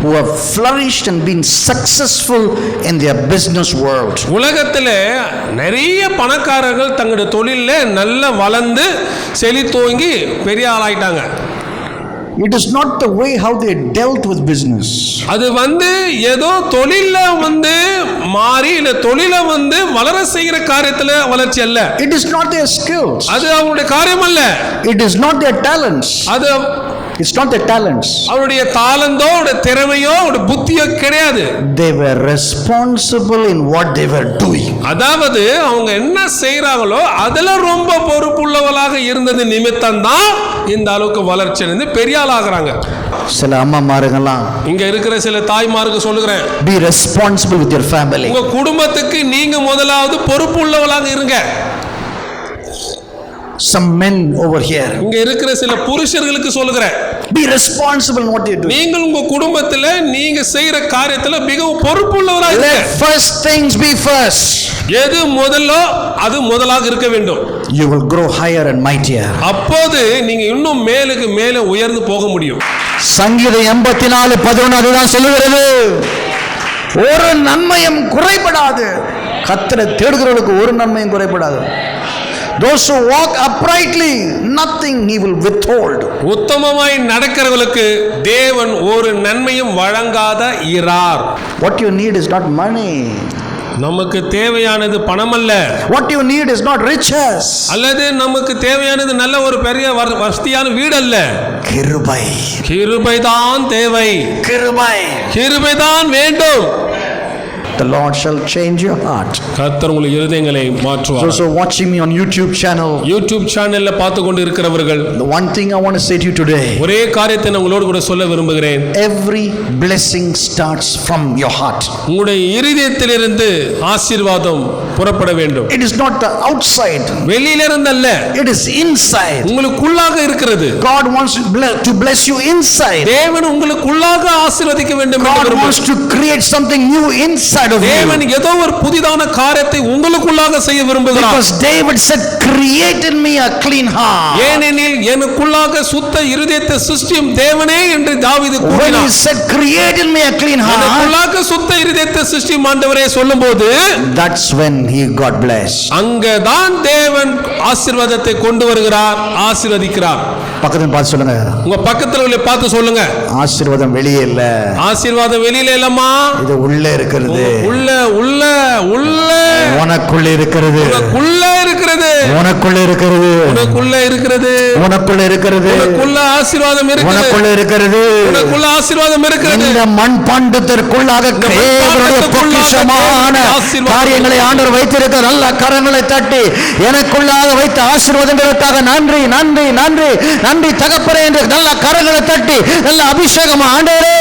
who have flourished and been successful in their business world. உலகத்திலே நிறைய பணக்காரர்கள் தங்களுடைய தொழில்ல நல்லா வளர்ந்து செழித்தோங்கி பெரிய ஆளாயிட்டாங்க. It is not the way how they dealt with business. அது ஏதோ தொழில்ல மாறி இல்ல தொழில வளர செய்கிற காரியத்துல வளர்ச்சி அல்ல. It is not their skills. அது அவங்களுடைய காரியம் அல்ல. It is not their talents. அது It's not their talents. அவருடைய தாளந்தோ புத்தியோ கிடையாது. They were responsible in what they were doing. அதாவது அவங்க என்ன செய்றாங்களோ அதுல ரொம்ப பொறுப்புள்ளவளாக இருந்தது நிமித்தம் தான் இந்த அளவுக்கு வளர்ச்சி அடைந்து பெரிய ஆளாகிறாங்க. சில அம்மாமாருங்கெல்லாம் இங்க இருக்கிற சில தாய்மாருக்கு சொல்லுகிறேன், be responsible with your family. உங்க குடும்பத்துக்கு நீங்க முதலாவது பொறுப்புள்ளவளாக இருங்க. Some men over here, இங்க இருக்கிற சில புருஷர்களுக்கு சொல்லுகிறேன், be responsible in what you do. நீங்கள் உங்க குடும்பத்துல நீங்க செய்யற காரியத்துல மிகவும் பொறுப்புள்ளவராக இருங்க. Let first things be first. எது முதலோ அது முதலாக இருக்க வேண்டும். You will grow higher and mightier. அப்போது நீங்க இன்னும் மேலுக்கு மேலே உயர்ந்து போக முடியும். சங்கீதம் 84:11 அதுதான் சொல்லுகிறது, ஒரு நன்மையும் குறைபடாது. கர்த்தரை தேடுகிறவர்களுக்கு ஒரு நன்மையும் குறைபடாது. Those who walk uprightly, nothing he will withhold. உத்தமமாய் நடக்கிறவர்களுக்கு தேவன் ஒரு நன்மையும் வழங்காத இரார். What you need is not money. நமக்கு தேவையானது பணம் அல்ல. What you need is not riches. அல்லது நமக்கு தேவையானது நல்ல ஒரு பெரிய வசதியான வீடு அல்ல. கிருபை. கிருபை தான் தேவை. கிருபை தான் வேண்டும். The Lord shall change your heart. கர்த்தர் உங்கள் இருதயங்களை மாற்றுவார். Those who are watching me on YouTube channel, YouTube சேனல்ல பார்த்து கொண்டு இருக்கிறவர்கள், the one thing I want to say to you today, ஒரே காரியத்தை நான் உங்களோடு கூட சொல்ல விரும்புகிறேன். every blessing starts from your heart. உங்களுடைய இருதயத்திலிருந்து ஆசீர்வாதம் புறப்பட வேண்டும். It is not the outside. வெளியிலிருந்து அல்ல. It is inside. உங்களுக்குள்ளாக இருக்கிறது. God wants to bless you inside. தேவன் உங்களுக்குள்ளாக ஆசீர்வதிக்க வேண்டும் என்று God wants to create something new inside. தேவன் ஏதோ ஒரு புதிதான காரியத்தை உங்களுக்குள்ளாக செய்ய விரும்புகிறார். Because David said, create in me a clean heart. ஏனெனில் எனக்குள்ளாக சுத்த இருதயத்தை சிருஷ்டியும் தேவனே என்று தாவீது கூறினார். When he said create in me a clean heart, எனக்குள்ளாக சுத்த இருதயத்தை சிருஷ்டியும் ஆண்டவரே சொல்லும்போது, that's when he got blessed. அங்கதான் தேவன் ஆசீர்வாதத்தை கொண்டு வருகிறார், ஆசீர்வதிக்கிறார். பக்கத்துல பார்த்து சொல்லுங்க, உங்க பக்கத்துல உள்ள பார்த்து சொல்லுங்க, ஆசீர்வாதம் வெளியே இல்ல. ஆசீர்வாதம் வெளியில இல்லம்மா, இது உள்ளே இருக்கிறது. உள்ள உள்ள உள்ள உனக்குள்ள இருக்கிறது. உனக்குள்ள இருக்கிறது. உனக்குள்ள இருக்கிறது. உனக்குள்ள இருக்கிறது. உனக்குள்ள இருக்கிறது. உனக்குள்ள ஆசீர்வாதம் இருக்கிறது. உனக்குள்ள இருக்கிறது. உனக்குள்ள ஆசீர்வாதம் இருக்கிறது. இந்த மண்பாண்டத்திற்குள்ளாக தேவனுடைய பொக்கிஷமான காரியங்களை ஆண்டவர் வைத்திருக்க நல்ல கரங்களை தட்டி எனக்குள்ளாக வைத்த ஆசீர்வாதங்களுக்காக நன்றி நன்றி நன்றி நன்றி தகப்பனே என்று நல்ல கரங்களை தட்டி நல்ல அபிஷேகம் ஆண்டவரே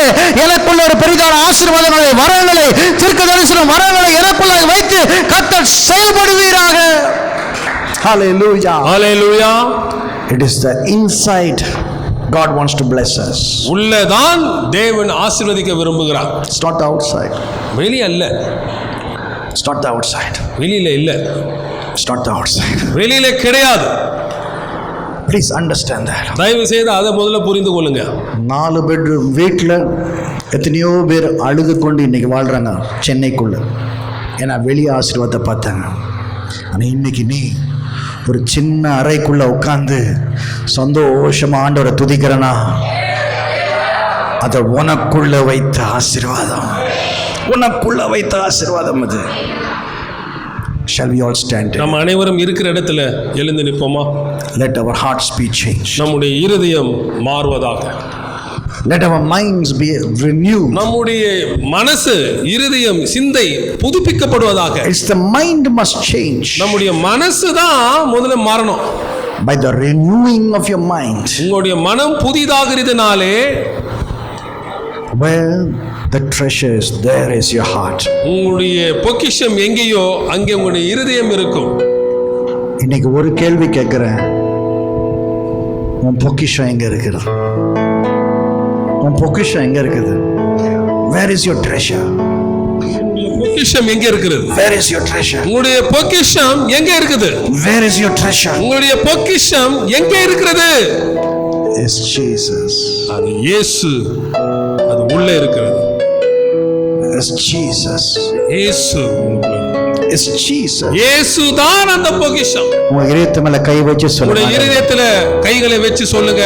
எனக்குள்ள ஒரு பெரிதான ஆசீர்வாதங்களை, வரங்களை, தீர்க்கதரிசன வரங்களை எனக்குள்ள வைத்து கர்த்தர் செயல்படுவீராக. Hallelujah. Hallelujah. It is the inside God wants to bless us. உள்ளதான் தேவன் ஆசீர்வதிக்க விரும்புகிறார். It's not the outside. வெளிய அல்ல. It's not the outside. வெளியில இல்ல. It's not the outside. வெளியில கிடையாது. Please understand that. தயவு செய்து அதை முதல்ல புரிந்து கொள்ளுங்க. 4 பெட்ரூம் வீட்டில் எத்தனையோ பேர் அழுது கொண்டு இன்னைக்கு வாழ்றாங்க சென்னைக்குள்ள. ஏன்னா வெளியே ஆசீர்வாதத்தை பார்த்தாங்க. ஆனால் இன்னைக்கு நீ ஒரு சின்ன அறைக்குள்ள உட்கார்ந்து சந்தோஷமா ஆண்டவரை துதிக்கிறனா, அதை உனக்குள்ள வைத்த ஆசீர்வாதம், உனக்குள்ள வைத்த ஆசீர்வாதம் அது. Shall we all stand? நம்ம அனைவரும் இருக்கிற இடத்துல எழுந்து நிற்போமா? Let our hearts be changed. நம்முடைய இருதயம் மாறுவதாக. Let our minds be renewed. நம்முடைய மனசு, இருதயம், சிந்தை புதுப்பிக்கப்படுவதாக. It's the mind must change. நம்முடைய மனசு தான் முதல்ல மாறணும். By the renewing of your mind. உங்களுடைய மனம் புதிதாகிறதுனாலே, where the treasure is, there is your heart. உங்களுடைய பொக்கிஷம் எங்கேயோ அங்கே உங்களுடைய இருதயம் இருக்கும். இன்னைக்கு ஒரு கேள்வி கேட்கிறேன், உன் பொக்கிஷம் எங்க இருக்குது? உன் பொக்கிஷம் எங்க இருக்குது? Where is your treasure? பொக்கிஷம் எங்க இருக்குது? Where is your treasure? உங்களுடைய பொக்கிஷம் எங்க இருக்குது? Where is your treasure? உங்களுடைய பொக்கிஷம் எங்க இருக்கிறது? Is Jesus. அது இயேசு. அது உள்ளே இருக்கிறது. Is Jesus. இயேசு. Is Jesus. இயேசு தான் அந்த பொக்கிஷம். உங்க இதயத்து மேல கை வச்சு சொல்லுங்க. உங்களுடைய இருதயத்துல கைகளை வச்சு சொல்லுங்க,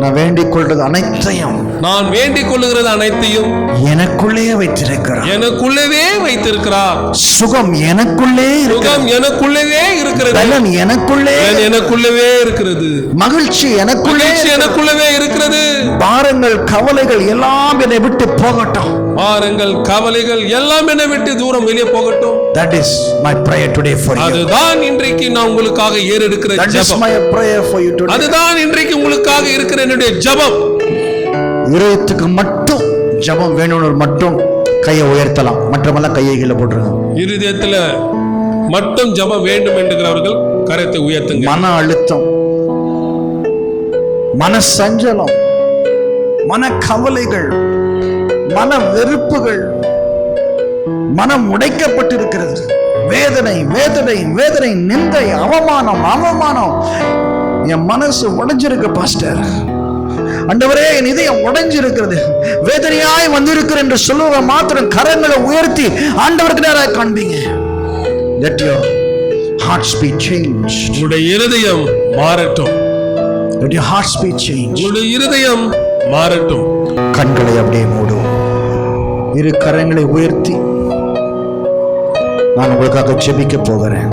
நான் வேண்டிக் கொள்றது அனைத்தையும், நான் வேண்டிக் கொள்ளுகிறது அனைத்தையும் எனக்குள்ளே வைத்திருக்கிறார். எனக்குள்ளவே வைத்திருக்கிறார். சுகம் எனக்குள்ளே சுகம் எனக்குள்ளவே இருக்கிறது. பலன் எனக்குள்ளவே இருக்கிறது. மகிழ்ச்சி எனக்குள்ளவே இருக்கிறது. பாரங்கள் கவலைகள் எல்லாம் என்னை விட்டு போகட்டும். பாரங்கள் கவலைகள் எல்லாம் என்னை விட்டு தூரம் வெளியே போகட்டும். That is my prayer today for you. அதுதான் இன்றைக்கு நான் உங்களுக்காக ஏறெடுக்கிற ஜெபம். That is my prayer for you today. அதுதான் இன்றைக்கு உங்களுக்காக இருக்கிற என்னுடைய ஜெபம். இதயத்துக்கு மட்டும் ஜெபம் வேணும்னு மட்டும் கையை உயர்த்தலாம், மற்றவெல்லாம் கையை கீழே போட்டுருங்க. இருதயத்துல மட்டும் ஜெபம் வேண்டும் என்கிறவர்கள் கரத்தை உயர்த்துங்க. மன அழுத்தம், மன சஞ்சலம், மன கவலைகள், மன வெறுப்புகள், மனம் உடைக்கப்பட்டிருக்கிறது. வேதனை வேதனை வேதனை, நிந்தை, அவமானம். என் மனசு உடைஞ்சிருக்கு பாஸ்டர். ஆண்டவரே, என் இதயம் உடைஞ்சிருக்கிறது, வேதனையாய் வந்திருக்கிற என்று சொல்லுவ மாத்திரம் கரங்களை உயர்த்தி ஆண்டவருக்கு நேராக காண்பீங்க. Let your hearts be changed. உங்களுடைய இருதயம் மாறட்டும். Let your hearts be changed. உங்களுடைய இருதயம் மாறட்டும். கண்களை அப்படியே மூடும், இரு கரங்களை உயர்த்தி நான் உங்களுக்காக ஜெபிக்க போகிறேன்.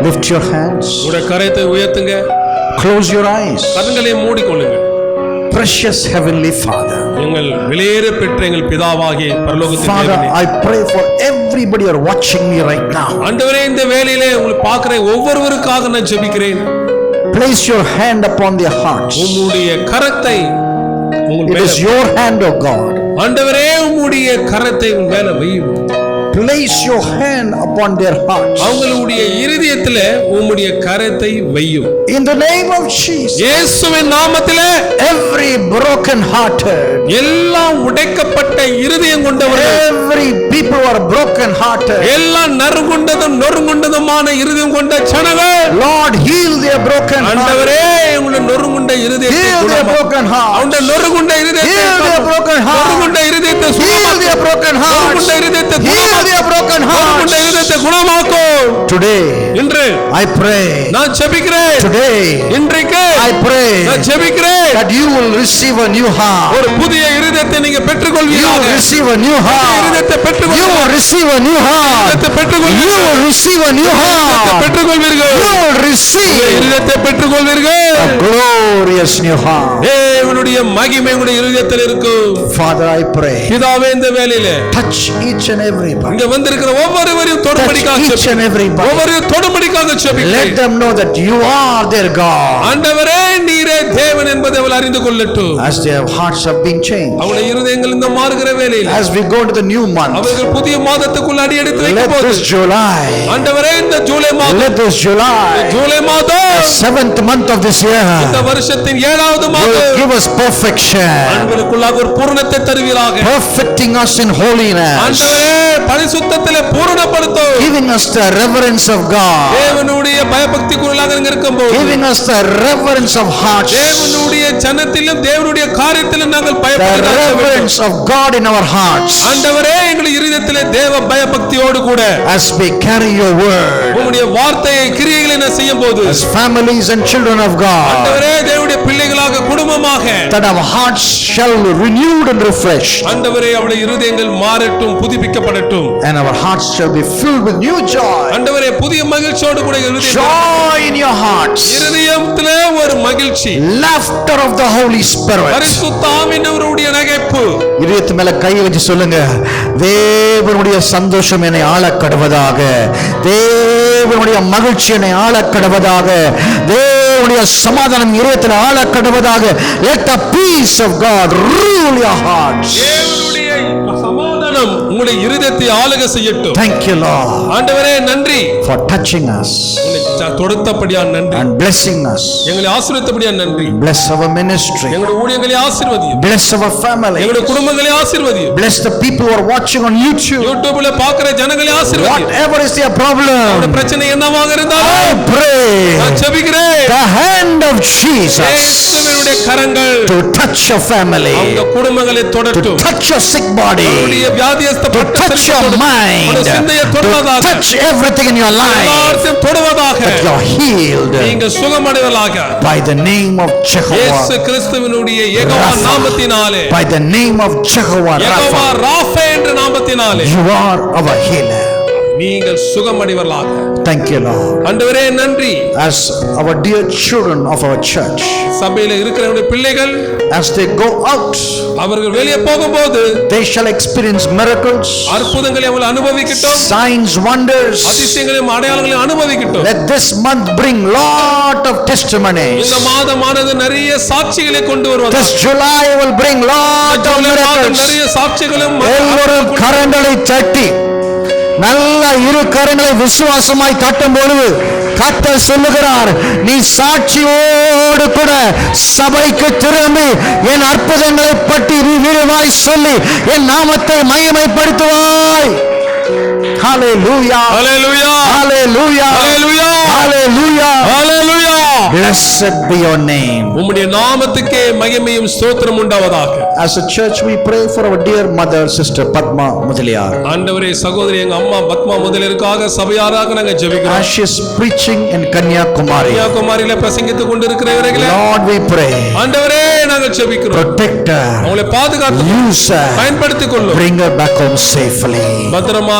Lift your hands. உங்களுடைய கரத்தை உயர்த்துங்க. Close your eyes. கண்களை மூடிக்கொள்ளுங்க. Precious heavenly Father. எங்கள் விலையேற பெற்ற எங்கள் பிதாவாகிய பரலோகத்தின் Father, தேவனே, I pray for everybody who are watching me right now. ஆண்டவரே, இந்த வேளையிலே உங்களை பார்க்கிற ஒவ்வொருவருக்காக நான் ஜெபிக்கிறேன். Place your hand upon their hearts. உம்முடைய கரத்தை உங்கள் It மேல, is your hand, O God. ஆண்டவரே, உம்முடைய கரத்தை உங்கள் மேல வையும். Place your hand upon their hearts. அவங்களுடைய இருதயத்திலே உம்முடைய கரத்தை வையும். In the name of Jesus. இயேசுவின் நாமத்திலே Every broken hearted, எல்லாம் உடைக்கப்பட்ட இருதயம் கொண்டவர்கள், every people who are broken hearted, எல்லாம் நொறுங்குண்டதுமான இருதயம் கொண்ட ஜனங்கள், Lord, heal their broken heart. ஆண்டவரே, உங்களுடைய நொறுங்குண்ட இருதயத்தை Heal their broken heart. அவங்களுடைய நொறுங்குண்ட இருதயத்தை, Heal their broken heart. நொறுங்குண்ட இருதயத்தை Heal their broken heart. நொறுங்குண்ட இருதயத்தை Heal their broken heart. நொறுங்குண்ட இருதயத்தை குணமாக்கும். Today, இன்று I pray. நான் ஜெபிக்கிறேன். Today, இன்றைக்கு I pray நான் ஜெபிக்கிறேன். that you will receive a new heart. ஒரு புதிய இருதயத்தை நீங்க You பெற்றுக்கொள்வீர்கள். will receive a new heart. இருதயத்தை You பெற்றுக்கொள்வீர்கள். will receive a new heart. இருதயத்தை You பெற்றுக்கொள்வீர்கள். will receive a new இருதயத்தை heart. பெற்றுக்கொள்வீர்கள். You will receive இருதயத்தை பெற்றுக்கொள்வீர்கள். a glorious new heart. தேவனுடைய மகிமை உங்களுடைய இருதயத்தில் இருக்கும். Father, I pray. பிதாவே, இந்த வேளையிலே Touch each and everybody. இங்க வந்திருக்கிற ஒவ்வொருவரையும் Touch தொடும்படிக்காக each and ஜெபிக்கிறேன். everybody. ஒவ்வொருவரையும் தொடும்படிக்காக Let ஜெபிக்கிறேன். them know that you are their God. ஆண்டவரே, நீரே தேவன் என்பதை அவள் அறிந்து கொள்ளட்டும். as their hearts have been changed. அவளுடைய இருதயங்கள் இந்த மாறுகிற வேளையில் As we go to the new month, அவர்கள் புதிய மாதத்துக்குள் அடி எடுத்து let வைக்கும் போது this July, ஆண்டவரே இந்த ஜூலை மாதம், let this July, ஜூலை மாதம், 7th month of this year, இந்த வருஷத்தின் 7வது will மாதம் give us perfection, ஆண்டவருக்குள்ளாக ஒரு பூரணத்தை தருவீராக. perfecting us in holiness, ஆண்டவரே பரிசுத்தத்திலே பூரணப்படுத்தும், giving us the reverence of God, தேவனுடைய பயபக்திக்குள்ளாக நீங்க இருக்கும்போது, giving us the reverence of hearts, தேவனுடைய ஜனத்திலும் தேவனுடைய காரியத்திலும் நாங்கள் the பயப்படுகிறோம். reverence of God in our hearts, ஆண்டவரே எங்கள் இருதயத்திலே தேவ பயபக்தியோடு கூட as we carry your word, உம்முடைய வார்த்தையை கிரியைகளை நான் செய்யும்போது, as families and children of God, ஆண்டவரே தேவனுடைய பிள்ளைகளாக குடும்பமாக, that our hearts shall be renewed and refreshed, ஆண்டவரே அவருடைய இருதயங்கள் மாறட்டும், புதுப்பிக்கப்படட்டும். and our hearts shall be filled with new joy, ஆண்டவரே புதிய மகிழ்ச்சியோடு கூட இருதயம், joy in your hearts, இருதயத்திலே ஒரு மகிழ்ச்சி, laughter of the Holy Spirit. பரிசுத்த ஆவியானவருடைய நகைப்பு. இதயத்து மேல கை வச்சு சொல்லுங்க, தேவனுடைய சந்தோஷம் என்னை ஆளக்கடுவதாக, தேவனுடைய மகிழ்ச்சி என்னை ஆளக்கடுவதாக, தேவனுடைய சமாதானம் இதயத்தில் ஆளக்கடுவதாக. Let the peace of God rule your hearts. தேவனுடைய சமாதானம் உங்களுடைய இருதயத்தை ஆளுகை செய்யட்டும். Thank you, Lord, ஆண்டவரே நன்றி, for touching us உங்களை தொடுத்தபடியா நன்றி, and blessing us. எங்களை ஆசீர்வதித்தபடியா நன்றி. Bless our ministry, எங்களுடைய ஊழியங்களை ஆசீர்வதியும், bless our family, எங்களுடைய குடும்பங்களை ஆசீர்வதியும், bless the people who are watching on YouTube. யூடியூப்ல பார்க்கிற ஜனங்களை ஆசீர்வதியும். Whatever is their problem, பிரச்சனை என்னவாக I இருந்தாலும் pray நான் ஜெபிக்கிறேன், the hand of Jesus இயேசுவினுடைய கரங்கள் to touch your family, அந்த குடும்பங்களை to தொடட்டும். touch your sick body, அவருடைய வியாதியஸ்த to touch your mind, உங்களுடைய சிந்தையை to தொடுவதாக, touch everything in your life, எல்லாத்தையும் தொடுவதாக, that you're healed நீங்க சுகமடைவதாக. by the name of இயேசு Jehovah, கிறிஸ்துவினுடைய யெகோவா நாமத்தினாலே, by the name of Jehovah Jehovah Rapha. Rafah என்ற நாமத்தினாலே You are our healer. நீங்கள் சுகமடைவர்களாக. Thank you, Lord. ஆண்டவரே நன்றி. As our dear children of our church, சபையில இருக்கிற பிள்ளைகள் as they go out, அவர்கள் வெளியே போகும்போது they shall experience miracles, அற்புதங்களை அவர்கள் அனுபவிக்கட்டும், signs, wonders. அதிசயங்களையும் அடையாளங்களையும் அனுபவிக்கட்டும். Let this month bring lot of testimonies. இந்த மாதமானது நிறைய சாட்சிகளை கொண்டு வருவது. This July will bring lot of miracles. நிறைய சாட்சிகளும் எல்லோரும் கரங்களை தட்டி நல்ல இரு கரங்களை விசுவாசமாய் தட்டும் பொழுது கர்த்தர் சொல்லுகிறார், நீ சாட்சியோடு கூட சபைக்கு திரும்பி என் அற்புதங்களை பற்றி நீ விரிவாய் சொல்லி என் நாமத்தை மகிமைப்படுத்துவாய். Hallelujah. Hallelujah. Hallelujah. Hallelujah. Hallelujah. Hallelujah. Blessed be your name. உம்முடைய நாமத்துக்கே மகிமையும் ஸ்தோத்திரம் உண்டாவதாக. As a church we pray for our dear mother sister Padma Mudaliar. ஆண்டவரே சகோதரி எங்க அம்மா பத்மா முதலியருக்காக சபையாராக நாங்க ஜெபிக்கிறோம். As she is preaching in Kanyakumari, கன்னியாகுமரியில பிரசங்கித்துக் கொண்டிருக்கிறவர்களே Lord we pray, ஆண்டவரே நாங்கள் ஜெபிக்கிறோம். protect her, அவளை பாதுகாத்து use her, பயன்படுத்திக் கொள்ளும். bring her back home safely. பத்திரமாக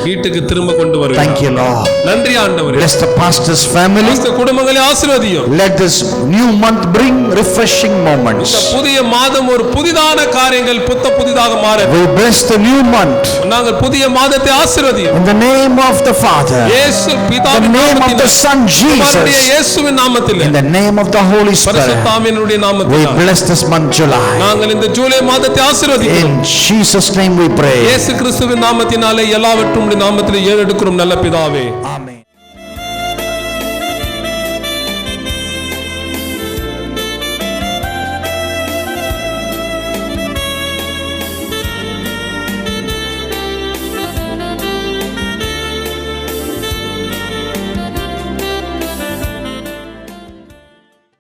வீட்டுக்கு திரும்ப கொண்டு வருவார். Thank you, Lord. நன்றி ஆண்டவரே. Bless the pastor's family. இந்த குடும்பங்களை ஆசீர்வதியும். Let this new month bring refreshing moments. இந்த புதிய மாதம் ஒரு புதிதான காரியங்கள் புதிதாக மாற. We bless the new month நாங்கள் புதிய மாதத்தை ஆசீர்வதியும். in the name of the Father, இயேசு the பிதாவின் name of the நாமத்திலே, Son குமாரனுடைய Jesus, இயேசுவின் நாமத்திலே, in the name of the Holy Spirit. பரிசுத்த ஆவியினுடைய We நாமத்திலே bless this month July. நாங்கள் இந்த ஜூலை மாதத்தை ஆசீர்வதிக்கிறோம். In Jesus' name we pray. இயேசு கிறிஸ்துவின் நாமத்தினாலே எல்லாவற்றும் உம்முடைய நாமத்திலே ஏறெடுக்கிறோம் நல்ல பிதாவே. Amen.